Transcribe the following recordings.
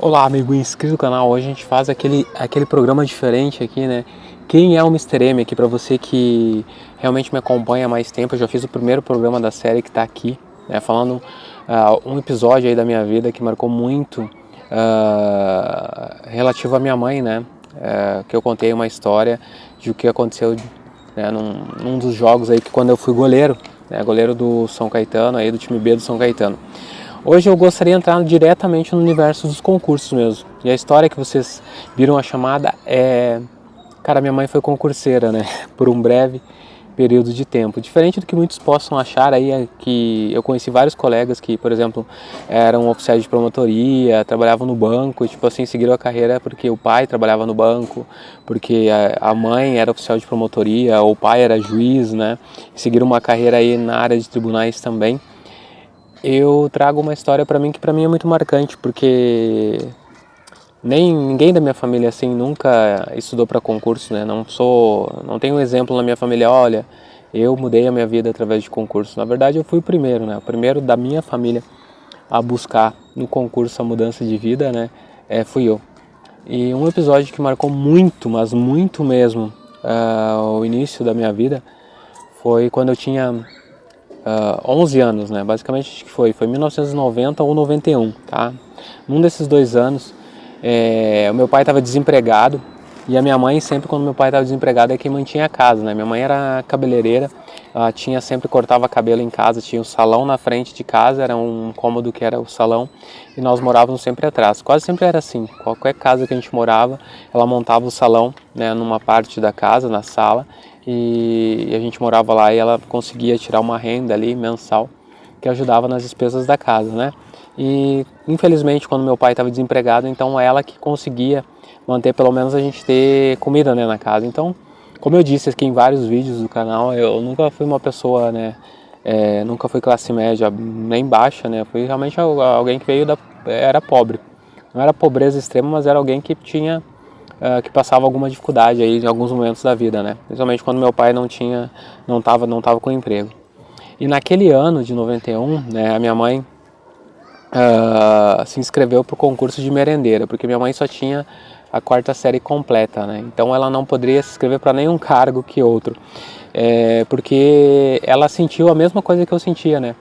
Olá, amigo inscrito no canal. Hoje a gente faz aquele programa diferente aqui, né? Quem é o Mister M aqui, pra você que realmente me acompanha há mais tempo. Eu já fiz o primeiro programa da série que tá aqui, né? Falando um episódio aí da minha vida que marcou muito, relativo à minha mãe, né? Que eu contei uma história de o que aconteceu, né, num dos jogos aí que quando eu fui goleiro, né? Goleiro do São Caetano, aí do time B do São Caetano. Hoje eu gostaria de entrar diretamente no universo dos concursos mesmo. E a história que vocês viram a chamada é... Cara, minha mãe foi concurseira, né? Por um breve período de tempo. Diferente do que muitos possam achar aí, é que eu conheci vários colegas que, por exemplo, eram oficiais de promotoria, trabalhavam no banco, e tipo assim, seguiram a carreira porque o pai trabalhava no banco, porque a mãe era oficial de promotoria, ou o pai era juiz, né? E seguiram uma carreira aí na área de tribunais também. Eu trago uma história para mim que para mim é muito marcante, porque ninguém da minha família assim nunca estudou para concurso, né? Não tenho um exemplo na minha família, olha, eu mudei a minha vida através de concurso. Na verdade, eu fui o primeiro, né? O primeiro da minha família a buscar no concurso a mudança de vida, né? Fui eu. E um episódio que marcou muito, mas muito mesmo, o início da minha vida foi quando eu tinha 11 anos, né? Basicamente acho que foi 1990 ou 91, tá? Num desses 2 anos, o meu pai estava desempregado e a minha mãe sempre quando meu pai estava desempregado é quem mantinha a casa, né? Minha mãe era cabeleireira, ela sempre cortava cabelo em casa, tinha o salão na frente de casa, era um cômodo que era o salão e nós morávamos sempre atrás. Quase sempre era assim, qualquer casa que a gente morava, ela montava o salão, né, numa parte da casa, na sala, e a gente morava lá e ela conseguia tirar uma renda ali mensal que ajudava nas despesas da casa, né? E infelizmente quando meu pai estava desempregado, então ela que conseguia manter pelo menos a gente ter comida, né, na casa. Então, como eu disse aqui em vários vídeos do canal, eu nunca fui uma pessoa, né, nunca fui classe média nem baixa, né? Fui realmente alguém que era pobre. Não era pobreza extrema, mas era alguém que tinha que passava alguma dificuldade aí em alguns momentos da vida, né? Principalmente quando meu pai não tava com emprego. E naquele ano de 91, né, a minha mãe se inscreveu para o concurso de merendeira, porque minha mãe só tinha a 4ª série completa, né? Então ela não poderia se inscrever para nenhum cargo que outro, porque ela sentiu a mesma coisa que eu sentia, né?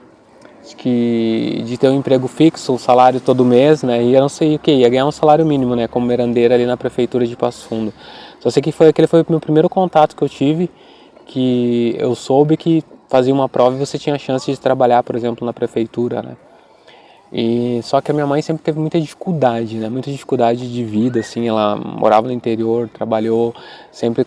De ter um emprego fixo, um salário todo mês, né? E eu não sei o que, ia ganhar um salário mínimo, né? Como merendeira ali na prefeitura de Passo Fundo. Só sei que aquele foi o meu primeiro contato que eu tive, que eu soube que fazia uma prova e você tinha chance de trabalhar, por exemplo, na prefeitura, né? E só que a minha mãe sempre teve muita dificuldade, né? Muita dificuldade de vida, assim. Ela morava no interior, trabalhou sempre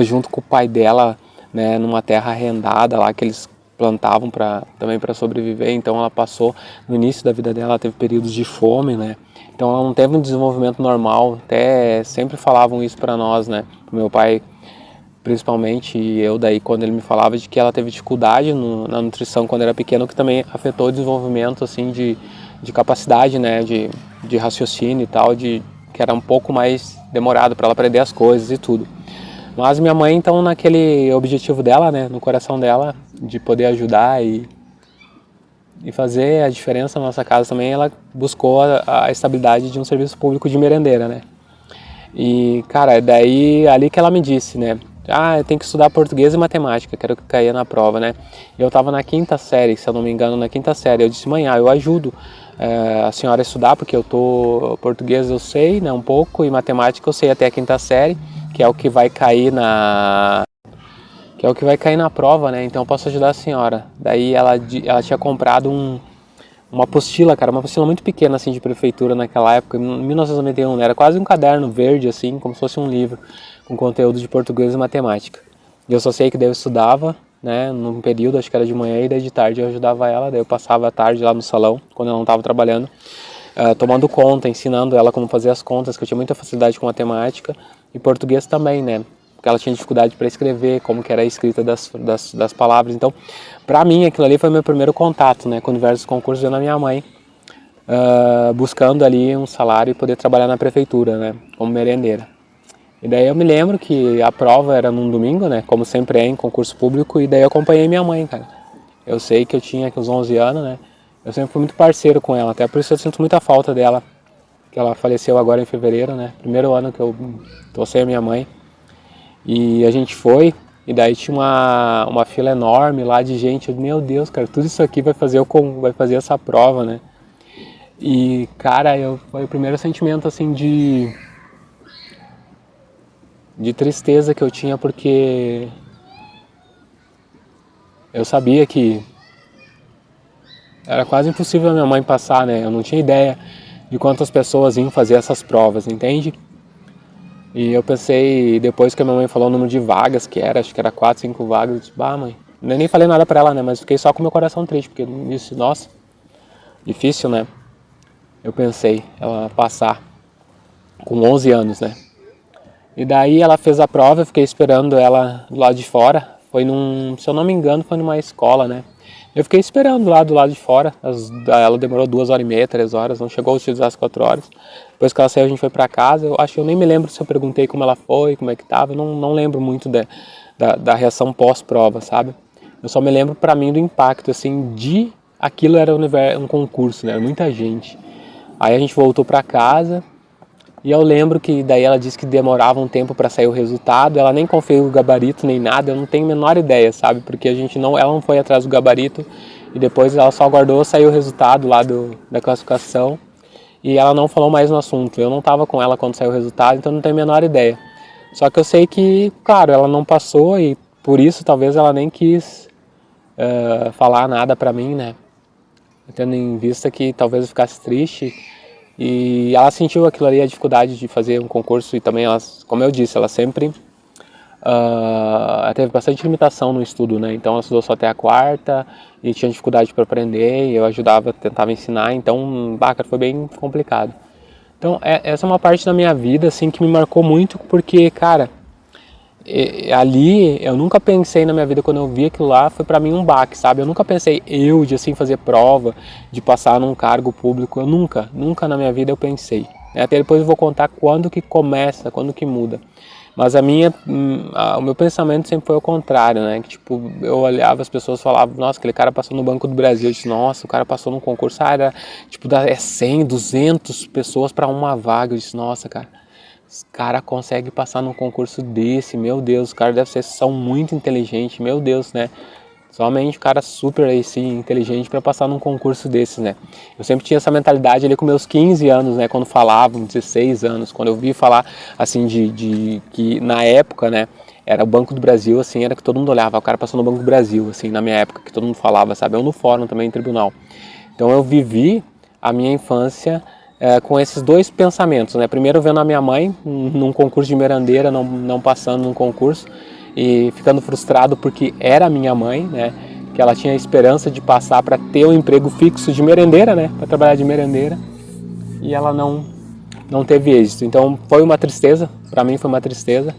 junto com o pai dela, né? Numa terra arrendada lá que eles plantavam também para sobreviver. Então ela passou no início da vida dela, ela teve períodos de fome, né? Então ela não teve um desenvolvimento normal. Até sempre falavam isso para nós, né? Pro meu pai principalmente, e eu daí quando ele me falava de que ela teve dificuldade na nutrição quando era pequena, que também afetou o desenvolvimento assim de capacidade, né, de raciocínio e tal, que era um pouco mais demorado para ela aprender as coisas e tudo. Mas minha mãe então naquele objetivo dela, né, no coração dela, de poder ajudar e fazer a diferença na nossa casa também, ela buscou a estabilidade de um serviço público de merendeira, né. E, cara, daí ali que ela me disse, né? Eu tenho que estudar português e matemática, que era o que caía na prova, né? Eu tava na 5ª série, se eu não me engano, na 5ª série. Eu disse, mãe, eu ajudo a senhora a estudar, porque português eu sei, né, um pouco, e matemática eu sei até a 5ª série, que é o que vai cair na prova, né? Então eu posso ajudar a senhora. Daí ela tinha comprado uma apostila, cara, uma apostila muito pequena, assim, de prefeitura naquela época, em 1991, né? Era quase um caderno verde, assim, como se fosse um livro, com conteúdo de português e matemática. E eu só sei que daí eu estudava, né, num período, acho que era de manhã, e daí de tarde eu ajudava ela, daí eu passava a tarde lá no salão, quando ela não estava trabalhando, tomando conta, ensinando ela como fazer as contas, que eu tinha muita facilidade com matemática, e português também, né? Porque ela tinha dificuldade para escrever, como que era a escrita das palavras. Então, para mim, aquilo ali foi meu primeiro contato, né, com o universo dos concursos, vendo a minha mãe buscando ali um salário e poder trabalhar na prefeitura, né, como merendeira. E daí eu me lembro que a prova era num domingo, né, como sempre é em concurso público, e daí eu acompanhei minha mãe, cara. Eu sei que eu tinha aqui uns 11 anos, né, eu sempre fui muito parceiro com ela, até por isso eu sinto muita falta dela que ela faleceu agora em fevereiro, né? Primeiro ano que eu tô sem a minha mãe. E a gente foi, e daí tinha uma fila enorme lá de gente. Meu Deus, cara, tudo isso aqui vai fazer essa prova, né? E, cara, foi o primeiro sentimento, assim, de tristeza que eu tinha, porque eu sabia que era quase impossível a minha mãe passar, né? Eu não tinha ideia de quantas pessoas iam fazer essas provas, entende? E eu pensei, depois que a minha mãe falou o número de vagas que era, acho que era 4, 5 vagas, eu disse, bah, mãe, eu nem falei nada pra ela, né? Mas fiquei só com o meu coração triste, porque eu disse, nossa, difícil, né? Eu pensei, ela passar com 11 anos, né? E daí ela fez a prova, eu fiquei esperando ela do lado de fora. Foi se eu não me engano, foi numa escola, né? Eu fiquei esperando lá do lado de fora. Ela demorou 2h30, 3 horas, não chegou às 4 horas. Depois que ela saiu, a gente foi pra casa. Eu acho que eu nem me lembro se eu perguntei como ela foi, como é que tava. Eu não lembro muito da reação pós-prova, sabe? Eu só me lembro pra mim do impacto, assim, de aquilo era um concurso, né? Era muita gente. Aí a gente voltou pra casa. E eu lembro que daí ela disse que demorava um tempo para sair o resultado, ela nem conferiu o gabarito nem nada, eu não tenho a menor ideia, sabe? Porque ela não foi atrás do gabarito e depois ela só aguardou sair o resultado lá da classificação e ela não falou mais no assunto. Eu não estava com ela quando saiu o resultado, então não tenho a menor ideia. Só que eu sei que, claro, ela não passou e por isso talvez ela nem quis falar nada para mim, né? Tendo em vista que talvez eu ficasse triste. E ela sentiu aquilo ali, a dificuldade de fazer um concurso e também, como eu disse, ela sempre teve bastante limitação no estudo, né? Então ela estudou só até a quarta e tinha dificuldade para aprender e eu ajudava, tentava ensinar, então, cara, foi bem complicado. Então essa é uma parte da minha vida, assim, que me marcou muito porque, cara, ali eu nunca pensei na minha vida, quando eu vi aquilo lá, foi pra mim um baque, sabe? Eu nunca pensei de assim fazer prova, de passar num cargo público, eu nunca na minha vida eu pensei. Até depois eu vou contar quando que começa, quando que muda. Mas o meu pensamento sempre foi ao contrário, né? Que tipo, eu olhava, as pessoas falavam, nossa, aquele cara passou no Banco do Brasil. Eu disse, nossa, o cara passou num concurso, era tipo, 100, 200 pessoas pra uma vaga. Eu disse, nossa, cara, os caras conseguem passar num concurso desse, meu Deus, os caras são muito inteligentes, meu Deus, né? Somente cara super assim, inteligente para passar num concurso desses, né? Eu sempre tinha essa mentalidade ali com meus 15 anos, né? Quando falavam, 16 anos, quando eu vi falar assim de que na época, né? Era o Banco do Brasil, assim, era que todo mundo olhava, o cara passou no Banco do Brasil, assim, na minha época, que todo mundo falava, sabe? Eu no fórum também, em tribunal. Então eu vivi a minha infância com esses dois pensamentos, né? Primeiro vendo a minha mãe num concurso de merendeira, não passando num concurso e ficando frustrado porque era a minha mãe, né? Que ela tinha a esperança de passar para ter um emprego fixo de merendeira, né? Para trabalhar de merendeira e ela não teve êxito. Então foi uma tristeza, para mim foi uma tristeza.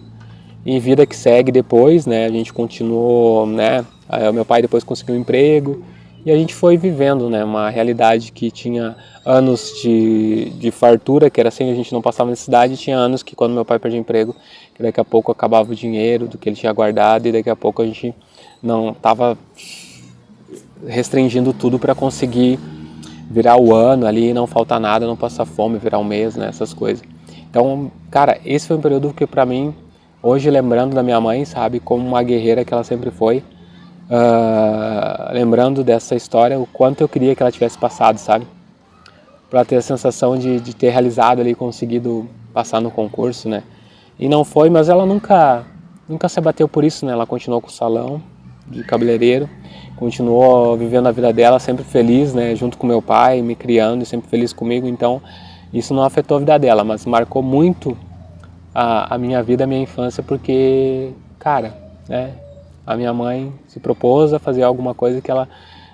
E vida que segue depois, né? A gente continuou, né? O meu pai depois conseguiu um emprego e a gente foi vivendo, né? Uma realidade que tinha anos de fartura, que era assim, a gente não passava necessidade, e tinha anos que quando meu pai perdia emprego, que daqui a pouco acabava o dinheiro do que ele tinha guardado e daqui a pouco a gente não estava restringindo tudo para conseguir virar o ano ali, não faltar nada, não passar fome, virar um mês, né? Essas coisas. Então, cara, esse foi um período que para mim, hoje lembrando da minha mãe, sabe, como uma guerreira que ela sempre foi, lembrando dessa história, o quanto eu queria que ela tivesse passado, sabe, para ter a sensação de ter realizado ali, conseguido passar no concurso, né, e não foi, mas ela nunca se abateu por isso, né, ela continuou com o salão de cabeleireiro, continuou vivendo a vida dela, sempre feliz, né, junto com meu pai, me criando e sempre feliz comigo, então isso não afetou a vida dela, mas marcou muito a minha vida, a minha infância, porque, cara, né, a minha mãe se propôs a fazer alguma coisa que ela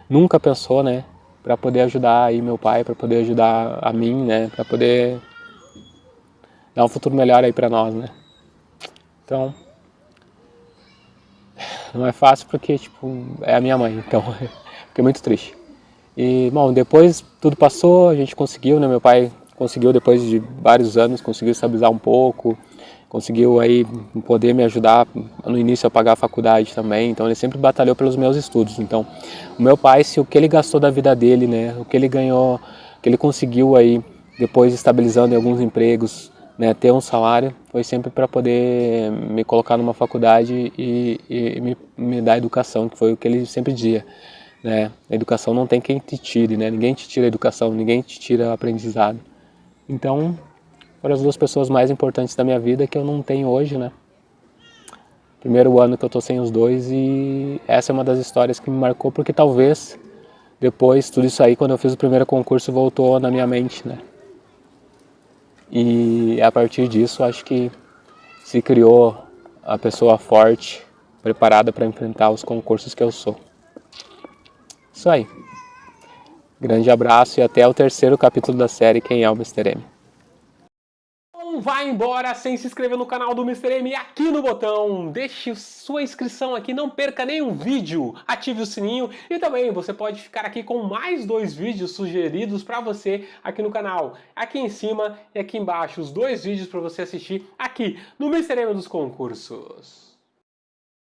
nunca pensou, né, para poder ajudar aí meu pai, para poder ajudar a mim, né, para poder dar um futuro melhor aí para nós, né. Então, não é fácil porque, tipo, é a minha mãe, então fiquei muito triste. E, bom, depois tudo passou, a gente conseguiu, né, meu pai conseguiu depois de vários anos, conseguiu estabilizar um pouco, conseguiu aí poder me ajudar no início a pagar a faculdade também, então ele sempre batalhou pelos meus estudos. Então, o meu pai, se o que ele gastou da vida dele, né, o que ele ganhou, o que ele conseguiu aí depois estabilizando em alguns empregos, né, ter um salário, foi sempre para poder me colocar numa faculdade e me dar educação, que foi o que ele sempre dizia, né? A educação não tem quem te tire, né? Ninguém te tira a educação, ninguém te tira o aprendizado. Então, foram as duas pessoas mais importantes da minha vida que eu não tenho hoje, né? Primeiro ano que eu tô sem os dois e essa é uma das histórias que me marcou porque talvez depois tudo isso aí, quando eu fiz o primeiro concurso, voltou na minha mente, né? E a partir disso, acho que se criou a pessoa forte, preparada para enfrentar os concursos que eu sou. Isso aí. Grande abraço e até o terceiro capítulo da série Quem é o Mr. M. Não vai embora sem se inscrever no canal do Mr. M aqui no botão. Deixe sua inscrição aqui, não perca nenhum vídeo. Ative o sininho e também você pode ficar aqui com mais 2 vídeos sugeridos para você aqui no canal. Aqui em cima e aqui embaixo, os 2 vídeos para você assistir aqui no Mr. M dos concursos.